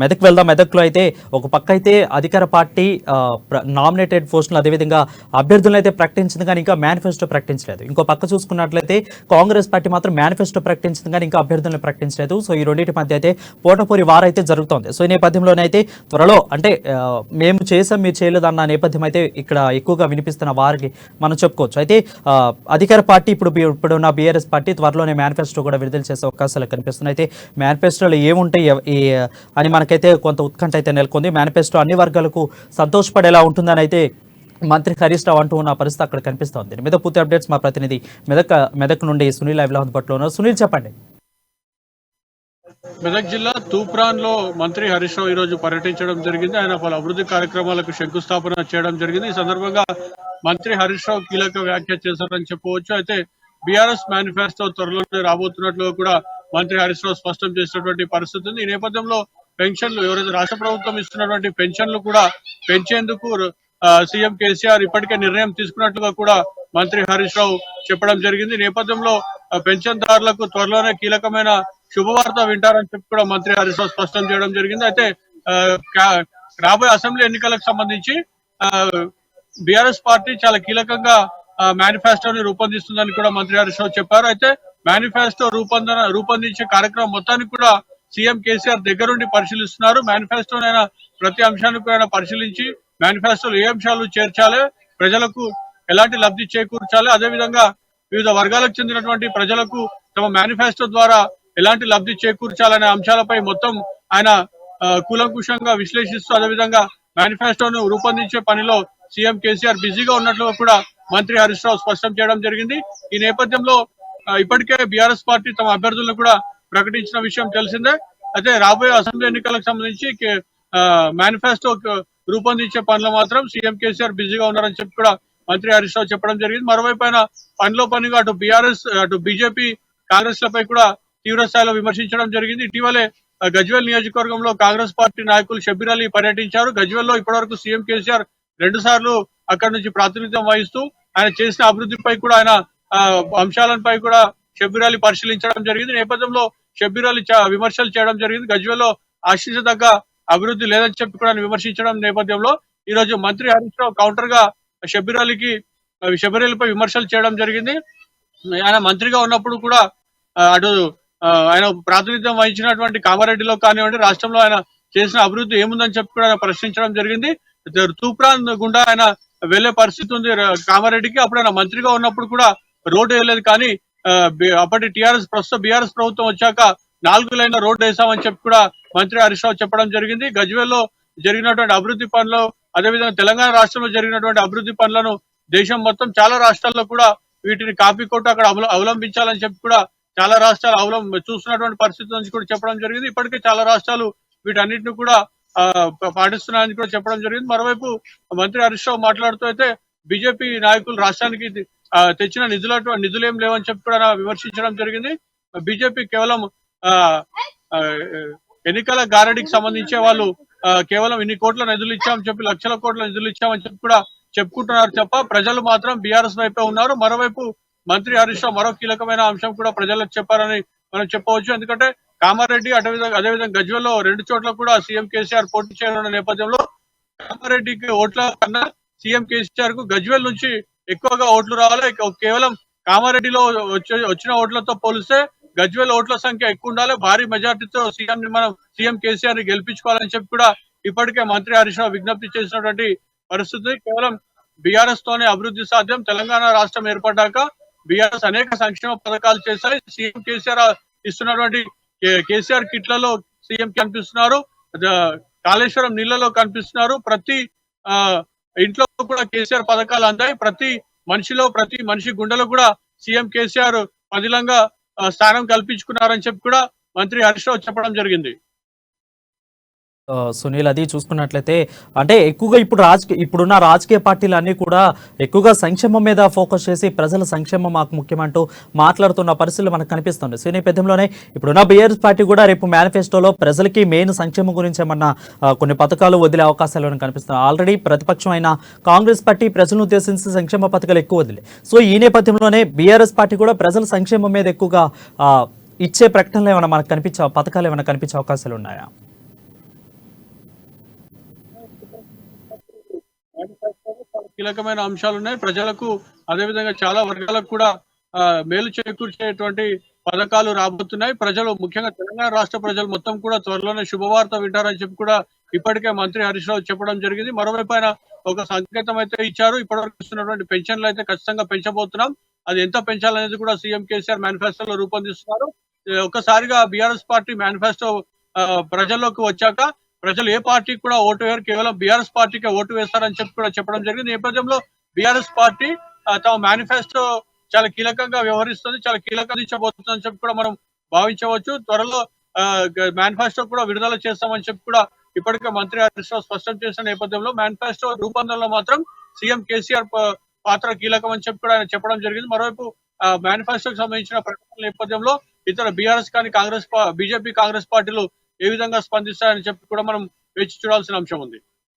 మెదక్ వెళ్దాం. మెదక్లో అయితే ఒక పక్క అయితే అధికార పార్టీ నామినేటెడ్ పోస్టులు అదేవిధంగా అభ్యర్థులను అయితే ప్రకటించింది, కానీ ఇంకా మేనిఫెస్టో ప్రకటించలేదు. ఇంకో పక్క చూసుకున్నట్లయితే కాంగ్రెస్ పార్టీ మాత్రం మేనిఫెస్టో ప్రకటించింది, కానీ ఇంకా అభ్యర్థులను ప్రకటించలేదు. సో ఈ రెండింటి మధ్య అయితే పోటాపోరి వార్ అయితే జరుగుతోంది. సో ఈ నేపథ్యంలోనైతే త్వరలో అంటే మేము చేసాం మీరు చేయలేదు అన్న నేపథ్యం అయితే ఇక్కడ ఎక్కువగా వినిపిస్తున్న వారికి మనం చెప్పుకోవచ్చు. అయితే అధికార పార్టీ ఇప్పుడున్న బీఆర్ఎస్ పార్టీ త్వరలోనే మేనిఫెస్టో కూడా విడుదల చేసే అవకాశాలు కనిపిస్తున్నాయి. అయితే మేనిఫెస్టోలో ఏముంటాయి అని మనకైతే కొంత ఉత్కంఠ అయితే నెలకొంది. మేనిఫెస్టో అన్ని వర్గాలకు సంతోషపడేలా ఉంటుందని అయితే మంత్రి హరీష్ రావు అంటూ ఉన్న పరిస్థితి అక్కడ కనిపిస్తోంది. దీని మీద పూర్తి అప్డేట్స్ మా ప్రతినిధి మెదక్ నుండి సునీల్ లైవ్లో అందుబాటులో ఉన్నారు. సునీల్, చెప్పండి. మెదక్ జిల్లా తూప్రాన్ లో మంత్రి హరీష్ రావు ఈ రోజు పర్యటించడం జరిగింది. ఆయన పలు అభివృద్ధి కార్యక్రమాలకు శంకుస్థాపన చేయడం జరిగింది. ఈ సందర్భంగా మంత్రి హరీష్ రావు కీలక వ్యాఖ్య చేశారని చెప్పవచ్చు. అయితే బీఆర్ఎస్ మేనిఫెస్టో త్వరలోనే రాబోతున్నట్లు కూడా మంత్రి హరీష్ రావు స్పష్టం చేసినటువంటి పరిస్థితి ఉంది. ఈ నేపథ్యంలో పెన్షన్లు ఎవరైతే రాష్ట్ర ప్రభుత్వం ఇస్తున్నటువంటి పెన్షన్లు కూడా పెంచేందుకు సీఎం కేసీఆర్ ఇప్పటికే నిర్ణయం తీసుకున్నట్లుగా కూడా మంత్రి హరీష్ రావు చెప్పడం జరిగింది. నేపథ్యంలో పెన్షన్దారులకు త్వరలోనే కీలకమైన శుభవార్త వింటారని చెప్పి కూడా మంత్రి హరీష్ రావు స్పష్టం చేయడం జరిగింది. అయితే రాబోయే అసెంబ్లీ ఎన్నికలకు సంబంధించి బీఆర్ఎస్ పార్టీ చాలా కీలకంగా మేనిఫెస్టోని రూపొందిస్తుందని కూడా మంత్రి హరీష్ రావు చెప్పారు. అయితే మేనిఫెస్టో రూపొందించే కార్యక్రమం మొత్తానికి కూడా సీఎం కేసీఆర్ దగ్గరుండి పరిశీలిస్తున్నారు. మేనిఫెస్టోనైనా ప్రతి అంశాన్ని కూడా పరిశీలించి మేనిఫెస్టోలో ఏ అంశాలు చేర్చాలి, ప్రజలకు ఎలాంటి లబ్ధి చేకూర్చాలి, అదేవిధంగా వివిధ వర్గాలకు చెందినటువంటి ప్రజలకు తమ మేనిఫెస్టో ద్వారా ఎలాంటి లబ్ధి చేకూర్చాలనే అంశాలపై మొత్తం ఆయన కూలంకుషంగా విశ్లేషిస్తూ అదేవిధంగా మేనిఫెస్టోను రూపొందించే పనిలో సీఎం కేసీఆర్ బిజీగా ఉన్నట్లుగా కూడా మంత్రి హరీష్ రావు స్పష్టం చేయడం జరిగింది. ఈ నేపథ్యంలో ఇప్పటికే బీఆర్ఎస్ పార్టీ తమ అభ్యర్థులను కూడా ప్రకటించిన విషయం తెలిసిందే. అయితే రాబోయే అసెంబ్లీ ఎన్నికలకు సంబంధించి మేనిఫెస్టో రూపొందించే పనిలో మాత్రం సీఎం కేసీఆర్ బిజీగా ఉన్నారని చెప్పి కూడా మంత్రి హరీష్ రావు చెప్పడం జరిగింది. మరోవైపు ఆయన పనిలో పనిగా అటు బీఆర్ఎస్ అటు బీజేపీ కాంగ్రెస్ లపై కూడా తీవ్ర స్థాయిలో విమర్శించడం జరిగింది. ఇటీవలే గజ్వేల్ నియోజకవర్గంలో కాంగ్రెస్ పార్టీ నాయకులు షబ్బీర్ అలీ పర్యటించారు. గజ్వేల్లో ఇప్పటివరకు సీఎం కేసీఆర్ 2 సార్లు అక్కడి నుంచి ప్రాతినిధ్యం వహిస్తూ ఆయన చేసిన అభివృద్ధిపై కూడా ఆయన అంశాలపై కూడా షబ్బీర్ అలీ పరిశీలించడం జరిగింది. నేపథ్యంలో షబ్బీర్ అలీ విమర్శలు చేయడం జరిగింది. గజ్వేల్లో ఆశించదగ్గ అభివృద్ధి లేదని చెప్పి కూడా విమర్శించడం నేపథ్యంలో ఈ రోజు మంత్రి హరీష్ రావు కౌంటర్ గా షబ్బీర్ అలీపై విమర్శలు చేయడం జరిగింది. ఆయన మంత్రిగా ఉన్నప్పుడు కూడా అటు ఆయన ప్రాతినిధ్యం వహించినటువంటి కామారెడ్డిలో కానివ్వండి, రాష్ట్రంలో ఆయన చేసిన అభివృద్ధి ఏముందని చెప్పి కూడా ఆయన ప్రశ్నించడం జరిగింది. తూప్రాన్ గుండా ఆయన వెళ్లే పరిస్థితి ఉంది కామారెడ్డికి. అప్పుడు ఆయన మంత్రిగా ఉన్నప్పుడు కూడా రోడ్డు వేయలేదు, కానీ అప్పటి ప్రస్తుత బీఆర్ఎస్ ప్రభుత్వం వచ్చాక 4 లైన్ల రోడ్డు వేసామని చెప్పి కూడా మంత్రి హరీష్ రావు చెప్పడం జరిగింది. గజ్వేల్లో జరిగినటువంటి అభివృద్ధి పనులు అదేవిధంగా తెలంగాణ రాష్ట్రంలో జరిగినటువంటి అభివృద్ధి పనులను దేశం మొత్తం చాలా రాష్ట్రాల్లో కూడా వీటిని కాపీ కొట్టు అక్కడ అవలంబించాలని చెప్పి కూడా చాలా రాష్ట్రాలు చూస్తున్నటువంటి పరిస్థితి నుంచి కూడా చెప్పడం జరిగింది. ఇప్పటికే చాలా రాష్ట్రాలు వీటన్నిటిని కూడా పాటిస్తున్నాయని కూడా చెప్పడం జరిగింది. మరోవైపు మంత్రి హరీష్ రావు మాట్లాడుతూ అయితే బీజేపీ నాయకులు రాష్ట్రానికి తెచ్చిన నిధులేం లేవని చెప్పి కూడా విమర్శించడం జరిగింది. బీజేపీ కేవలం ఎన్నికల గారడికి సంబంధించే వాళ్ళు కేవలం ఇన్ని కోట్ల నిధులు ఇచ్చామని చెప్పి లక్షల కోట్ల నిధులు ఇచ్చామని చెప్పి కూడా చెప్పుకుంటున్నారు తప్ప ప్రజలు మాత్రం బీఆర్ఎస్ వైపే ఉన్నారు. మరోవైపు మంత్రి హరీష్ రావు మరో కీలకమైన అంశం కూడా ప్రజలకు చెప్పారని మనం చెప్పవచ్చు. ఎందుకంటే కామారెడ్డి అదేవిధంగా గజ్వేల్లో 2 చోట్ల కూడా సీఎం కేసీఆర్ పోటీ చేయనున్న నేపథ్యంలో కామారెడ్డికి ఓట్ల కన్నా సీఎం కేసీఆర్ కు గజ్వేల్ నుంచి ఎక్కువగా ఓట్లు రావాలి. కేవలం కామారెడ్డిలో వచ్చిన ఓట్లతో పోలిస్తే గజ్వేల్ ఓట్ల సంఖ్య ఎక్కువ ఉండాలి. భారీ మెజార్టీతో సీఎం కేసీఆర్ ని గెలిపించుకోవాలని చెప్పి కూడా ఇప్పటికే మంత్రి హరీష్ రావు విజ్ఞప్తి చేసినటువంటి పరిస్థితి. కేవలం బీఆర్ఎస్ తోనే అభివృద్ధి సాధ్యం. తెలంగాణ రాష్ట్రం ఏర్పడ్డాక బీఆర్ఎస్ అనేక సంక్షేమ పథకాలు చేశాయి. సీఎం కేసీఆర్ ఇస్తున్నటువంటి కేసీఆర్ కిట్లలో సీఎం కనిపిస్తున్నారు, కాళేశ్వరం నీళ్లలో కనిపిస్తున్నారు. ప్రతి ఇంట్లో కూడా కేసీఆర్ పథకాలు అందాయి. ప్రతి మనిషి గుండెలో కూడా సీఎం కేసీఆర్ పదిలంగా స్థానం కల్పించుకున్నారని చెప్పి కూడా మంత్రి హరీష్ రావు చెప్పడం జరిగింది. సునీల్, అది చూసుకున్నట్లయితే అంటే ఎక్కువగా ఇప్పుడున్న రాజకీయ పార్టీలు అన్నీ కూడా ఎక్కువగా సంక్షేమం మీద ఫోకస్ చేసి ప్రజల సంక్షేమం మాకు ముఖ్యమంటూ మాట్లాడుతున్న పరిస్థితులు మనకు కనిపిస్తుంది. సో ఈ నేపథ్యంలోనే ఇప్పుడున్న బీఆర్ఎస్ పార్టీ కూడా రేపు మేనిఫెస్టోలో ప్రజలకి మెయిన్ సంక్షేమం గురించి ఏమన్నా కొన్ని పథకాలు వదిలే అవకాశాలు కనిపిస్తున్నాయి. ఆల్రెడీ ప్రతిపక్షం అయిన కాంగ్రెస్ పార్టీ ప్రజలను ఉద్దేశించి సంక్షేమ పథకాలు ఎక్కువ వదిలే. సో ఈ నేపథ్యంలోనే బీఆర్ఎస్ పార్టీ కూడా ప్రజల సంక్షేమం మీద ఎక్కువగా ఇచ్చే ప్రకటనలు ఏమైనా మనకు పథకాలు ఏమైనా కనిపించే అవకాశాలు ఉన్నాయా? కీలకమైన అంశాలు ఉన్నాయి. ప్రజలకు అదేవిధంగా చాలా వర్గాలకు కూడా మేలు చేకూర్చేటువంటి పథకాలు రాబోతున్నాయి. ప్రజలు ముఖ్యంగా తెలంగాణ రాష్ట్ర ప్రజలు మొత్తం కూడా త్వరలోనే శుభవార్త వింటారని చెప్పి కూడా ఇప్పటికే మంత్రి హరీష్ రావు చెప్పడం జరిగింది. మరోవైపు ఆయన ఒక సంకేతం అయితే ఇచ్చారు. ఇప్పటివరకు ఇస్తున్నటువంటి పెన్షన్లు అయితే ఖచ్చితంగా పెంచబోతున్నాం. అది ఎంత పెంచాలనేది కూడా సీఎం కేసీఆర్ మేనిఫెస్టోలో రూపొందిస్తున్నారు. ఒక్కసారిగా బీఆర్ఎస్ పార్టీ మేనిఫెస్టో ప్రజల్లోకి వచ్చాక ప్రజలు ఏ పార్టీకి కూడా ఓటు వేయరు, కేవలం బీఆర్ఎస్ పార్టీకే ఓటు వేస్తారని చెప్పి కూడా చెప్పడం జరిగింది. ఈ నేపథ్యంలో బీఆర్ఎస్ పార్టీ తమ మేనిఫెస్టో చాలా కీలకంగా వ్యవహరిస్తుంది, చాలా కీలకంగా ఇచ్చబోతుందని చెప్పి కూడా మనం భావించవచ్చు. త్వరలో మేనిఫెస్టో కూడా విడుదల చేస్తామని చెప్పి కూడా ఇప్పటికే మంత్రి హరీష్ రావు స్పష్టం చేసిన నేపథ్యంలో మేనిఫెస్టో రూపొందనలో మాత్రం సీఎం కేసీఆర్ పాత్ర కీలకం అని చెప్పి కూడా ఆయన చెప్పడం జరిగింది. మరోవైపు మేనిఫెస్టోకి సంబంధించిన ప్రకటన నేపథ్యంలో ఇతర బీఆర్ఎస్ కానీ బీజేపీ కాంగ్రెస్ పార్టీలు ఏ విధంగా స్పందిస్తాయని చెప్పి కూడా మనం వేచి చూడాల్సిన అంశం ఉంది.